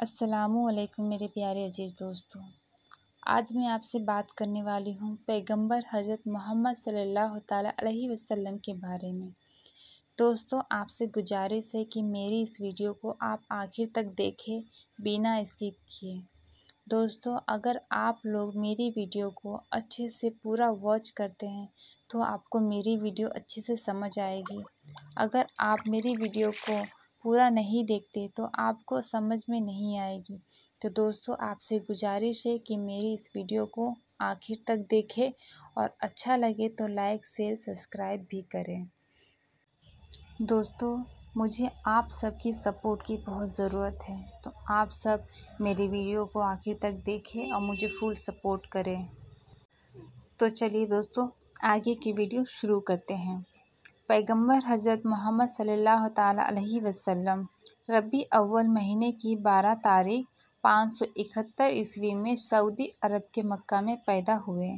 السلام علیکم میرے پیارے عزیز دوستوں، آج میں آپ سے بات کرنے والی ہوں پیغمبر حضرت محمد صلی اللہ تعالیٰ علیہ وسلم کے بارے میں۔ دوستوں، آپ سے گزارش ہے کہ میری اس ویڈیو کو آپ آخر تک دیکھیں بنا اسکپ کیے۔ دوستوں، اگر آپ لوگ میری ویڈیو کو اچھے سے پورا واچ کرتے ہیں تو آپ کو میری ویڈیو اچھے سے سمجھ آئے گی۔ اگر آپ میری ویڈیو کو پورا نہیں دیکھتے تو آپ کو سمجھ میں نہیں آئے گی۔ تو دوستوں، آپ سے گزارش ہے کہ میری اس ویڈیو کو آخر تک دیکھیں اور اچھا لگے تو لائک شیئر سبسکرائب بھی کریں۔ دوستوں، مجھے آپ سب کی سپورٹ کی بہت ضرورت ہے، تو آپ سب میری ویڈیو کو آخر تک دیکھیں اور مجھے فل سپورٹ کریں۔ تو چلیے دوستوں، آگے کی ویڈیو شروع کرتے ہیں۔ پیغمبر حضرت محمد صلی اللہ تعالیٰ علیہ وسلم ربیع اول مہینے کی 12 تاریخ 571 عیسوی میں سعودی عرب کے مکہ میں پیدا ہوئے۔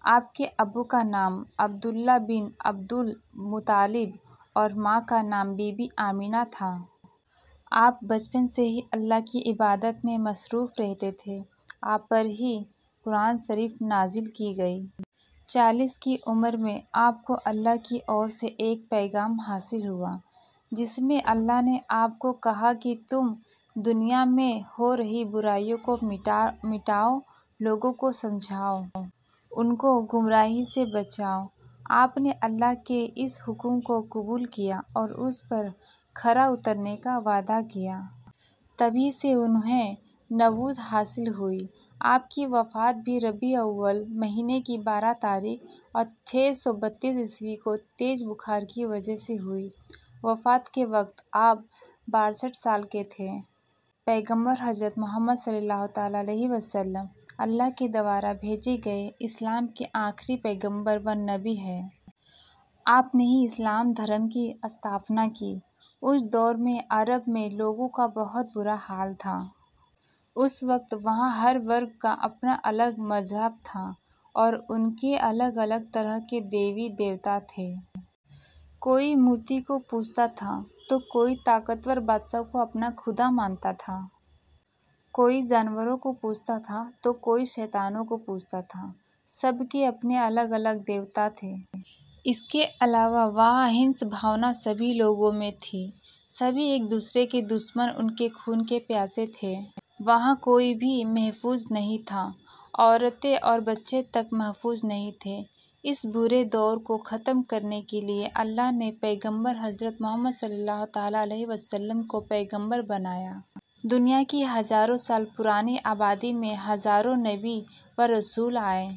آپ کے ابو کا نام عبداللہ بن عبد المطلب اور ماں کا نام بی بی آمینہ تھا۔ آپ بچپن سے ہی اللہ کی عبادت میں مصروف رہتے تھے۔ آپ پر ہی قرآن شریف نازل کی گئی۔ 40 کی عمر میں آپ کو اللہ کی اور سے ایک پیغام حاصل ہوا، جس میں اللہ نے آپ کو کہا کہ تم دنیا میں ہو رہی برائیوں کو مٹاؤ، لوگوں کو سمجھاؤ، ان کو گمراہی سے بچاؤ۔ آپ نے اللہ کے اس حکم کو قبول کیا اور اس پر کھرا اترنے کا وعدہ کیا۔ تبھی سے انہیں نبوت حاصل ہوئی۔ آپ کی وفات بھی ربیع اول مہینے کی 12 تاریخ اور 632 عیسوی کو تیز بخار کی وجہ سے ہوئی۔ وفات کے وقت آپ 62 سال کے تھے۔ پیغمبر حضرت محمد صلی اللہ تعالیٰ علیہ وسلم اللہ کے دوارا بھیجے گئے اسلام کے آخری پیغمبر و نبی ہیں۔ آپ نے ہی اسلام دھرم کی استھاپنا کی۔ اس دور میں عرب میں لوگوں کا بہت برا حال تھا۔ اس وقت وہاں ہر ورگ کا اپنا الگ مذہب تھا اور ان کے الگ الگ طرح کے دیوی دیوتا تھے۔ کوئی مورتی کو پوجتا تھا تو کوئی طاقتور بادشاہ کو اپنا خدا مانتا تھا۔ کوئی جانوروں کو پوجتا تھا تو کوئی شیطانوں کو پوجتا تھا۔ سب کے اپنے الگ الگ دیوتا تھے۔ اس کے علاوہ وہاں ہنس بھاونا سبھی لوگوں میں تھی۔ سبھی ایک دوسرے کے دشمن، ان کے خون کے پیاسے تھے۔ وہاں کوئی بھی محفوظ نہیں تھا۔ عورتیں اور بچے تک محفوظ نہیں تھے۔ اس برے دور کو ختم کرنے کے لیے اللہ نے پیغمبر حضرت محمد صلی اللہ تعالیٰ علیہ وسلم کو پیغمبر بنایا۔ دنیا کی ہزاروں سال پرانی آبادی میں ہزاروں نبی و رسول آئے۔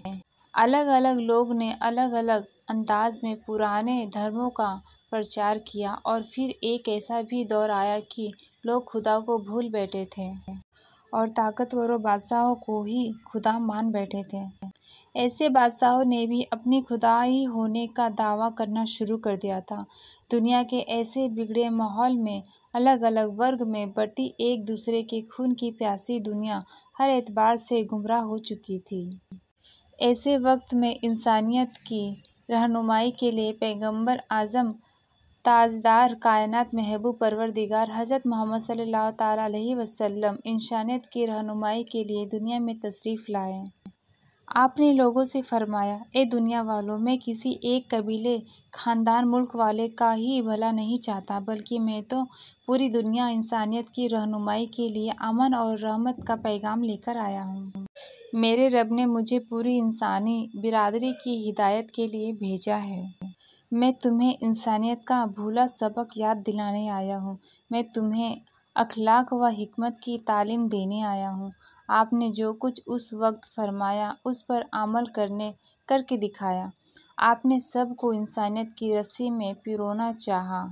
الگ الگ لوگ نے الگ الگ انداز میں پرانے دھرموں کا پرچار کیا اور پھر ایک ایسا بھی دور آیا کہ لوگ خدا کو بھول بیٹھے تھے اور طاقتور بادشاہوں کو ہی خدا مان بیٹھے تھے۔ ایسے بادشاہوں نے بھی اپنی خدائی ہونے کا دعویٰ کرنا شروع کر دیا تھا۔ دنیا کے ایسے بگڑے ماحول میں الگ الگ ورگ میں بٹی ایک دوسرے کے خون کی پیاسی دنیا ہر اعتبار سے گمراہ ہو چکی تھی۔ ایسے وقت میں انسانیت کی رہنمائی کے لیے پیغمبر اعظم تاجدار کائنات محبوب پروردگار حضرت محمد صلی اللہ تعالیٰ علیہ وسلم انسانیت کی رہنمائی کے لیے دنیا میں تشریف لائے۔ آپ نے لوگوں سے فرمایا، اے دنیا والو، میں کسی ایک قبیلے، خاندان، ملک والے کا ہی بھلا نہیں چاہتا، بلکہ میں تو پوری دنیا انسانیت کی رہنمائی کے لیے امن اور رحمت کا پیغام لے کر آیا ہوں۔ میرے رب نے مجھے پوری انسانی برادری کی ہدایت کے لیے بھیجا ہے۔ میں تمہیں انسانیت کا بھولا سبق یاد دلانے آیا ہوں۔ میں تمہیں اخلاق و حکمت کی تعلیم دینے آیا ہوں۔ آپ نے جو کچھ اس وقت فرمایا اس پر عمل کر کے دکھایا۔ آپ نے سب کو انسانیت کی رسی میں پیرونا چاہا۔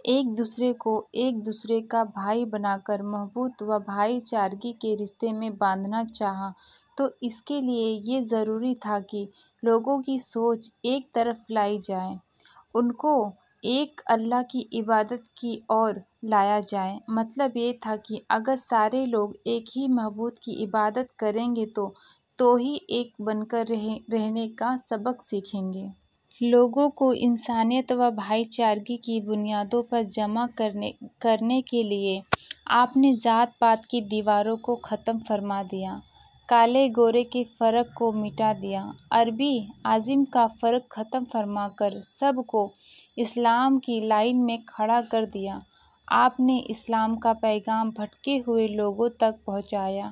ایک دوسرے کو ایک دوسرے کا بھائی بنا کر محبت و بھائی چارگی کے رشتے میں باندھنا چاہا۔ تو اس کے لیے یہ ضروری تھا کہ لوگوں کی سوچ ایک طرف لائی جائے، ان کو ایک اللہ کی عبادت کی اور لایا جائے۔ مطلب یہ تھا کہ اگر سارے لوگ ایک ہی معبود کی عبادت کریں گے تو ہی ایک بن کر رہنے کا سبق سیکھیں گے۔ لوگوں کو انسانیت و بھائی چارگی کی بنیادوں پر جمع کرنے کے لیے آپ نے ذات پات کی دیواروں کو ختم فرما دیا، کالے گورے کے فرق کو مٹا دیا، عربی عجم کا فرق ختم فرما کر سب کو اسلام کی لائن میں کھڑا کر دیا۔ آپ نے اسلام کا پیغام بھٹکے ہوئے لوگوں تک پہنچایا،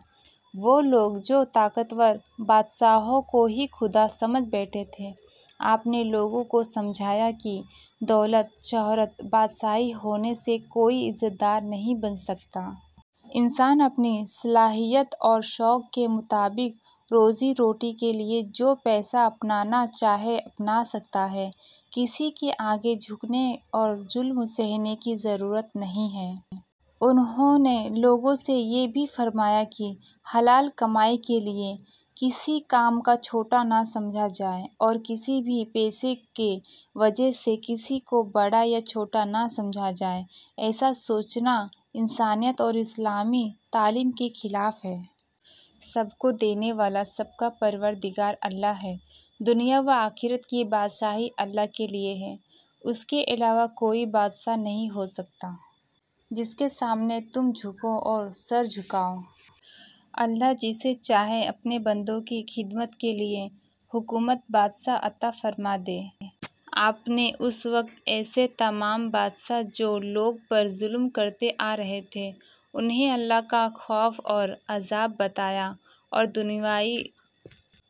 وہ لوگ جو طاقتور بادشاہوں کو ہی خدا سمجھ بیٹھے تھے۔ آپ نے لوگوں کو سمجھایا کہ دولت، شہرت، بادشاہی ہونے سے کوئی عزت دار نہیں بن سکتا۔ انسان اپنی صلاحیت اور شوق کے مطابق روزی روٹی کے لیے جو پیسہ اپنانا چاہے اپنا سکتا ہے، کسی کے آگے جھکنے اور ظلم سہنے کی ضرورت نہیں ہے۔ انہوں نے لوگوں سے یہ بھی فرمایا کہ حلال کمائی کے لیے کسی کام کا چھوٹا نہ سمجھا جائے اور کسی بھی پیسے کے وجہ سے کسی کو بڑا یا چھوٹا نہ سمجھا جائے۔ ایسا سوچنا انسانیت اور اسلامی تعلیم کے خلاف ہے۔ سب کو دینے والا سب کا پروردگار اللہ ہے۔ دنیا و آخرت کی بادشاہی اللہ کے لیے ہے، اس کے علاوہ کوئی بادشاہ نہیں ہو سکتا جس کے سامنے تم جھکو اور سر جھکاؤ۔ اللہ جسے چاہے اپنے بندوں کی خدمت کے لیے حکومت بادشاہ عطا فرما دے۔ آپ نے اس وقت ایسے تمام بادشاہ جو لوگ پر ظلم کرتے آ رہے تھے، انہیں اللہ کا خوف اور عذاب بتایا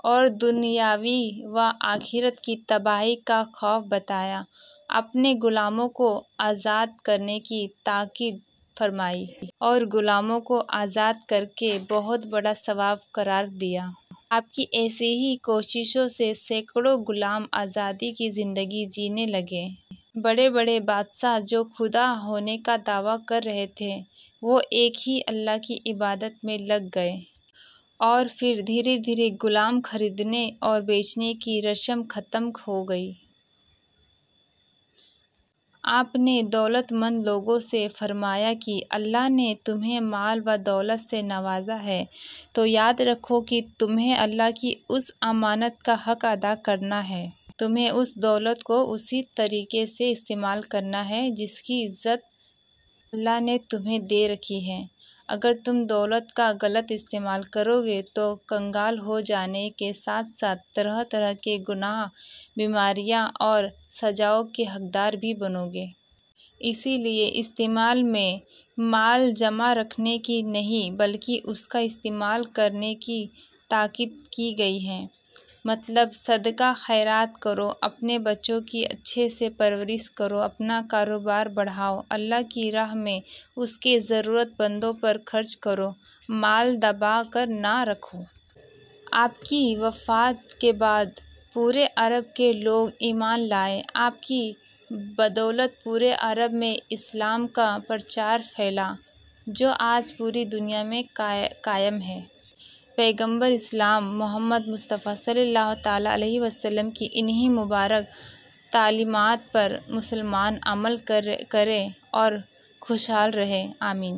اور دنیاوی و آخرت کی تباہی کا خوف بتایا۔ اپنے غلاموں کو آزاد کرنے کی تاکید فرمائی اور غلاموں کو آزاد کر کے بہت بڑا ثواب قرار دیا۔ آپ کی ایسی ہی کوششوں سے سینکڑوں غلام آزادی کی زندگی جینے لگے۔ بڑے بڑے بادشاہ جو خدا ہونے کا دعویٰ کر رہے تھے، وہ ایک ہی اللہ کی عبادت میں لگ گئے اور پھر دھیرے دھیرے غلام خریدنے اور بیچنے کی رسم ختم ہو گئی۔ آپ نے دولت مند لوگوں سے فرمایا کہ اللہ نے تمہیں مال و دولت سے نوازا ہے تو یاد رکھو کہ تمہیں اللہ کی اس امانت کا حق ادا کرنا ہے۔ تمہیں اس دولت کو اسی طریقے سے استعمال کرنا ہے جس کی عزت اللہ نے تمہیں دے رکھی ہے۔ اگر تم دولت کا غلط استعمال کرو گے تو کنگال ہو جانے کے ساتھ ساتھ طرح طرح کے گناہ، بیماریاں اور سزاؤں کے حقدار بھی بنو گے۔ اسی لیے استعمال میں مال جمع رکھنے کی نہیں بلکہ اس کا استعمال کرنے کی تاکید کی گئی ہے۔ مطلب صدقہ خیرات کرو، اپنے بچوں کی اچھے سے پرورش کرو، اپنا کاروبار بڑھاؤ، اللہ کی راہ میں اس کے ضرورت مندوں پر خرچ کرو، مال دبا کر نہ رکھو۔ آپ کی وفات کے بعد پورے عرب کے لوگ ایمان لائے۔ آپ کی بدولت پورے عرب میں اسلام کا پرچار پھیلا جو آج پوری دنیا میں قائم ہے۔ پیغمبر اسلام محمد مصطفیٰ صلی اللہ تعالیٰ علیہ وسلم کی انہی مبارک تعلیمات پر مسلمان عمل کریں اور خوشحال رہیں۔ آمین۔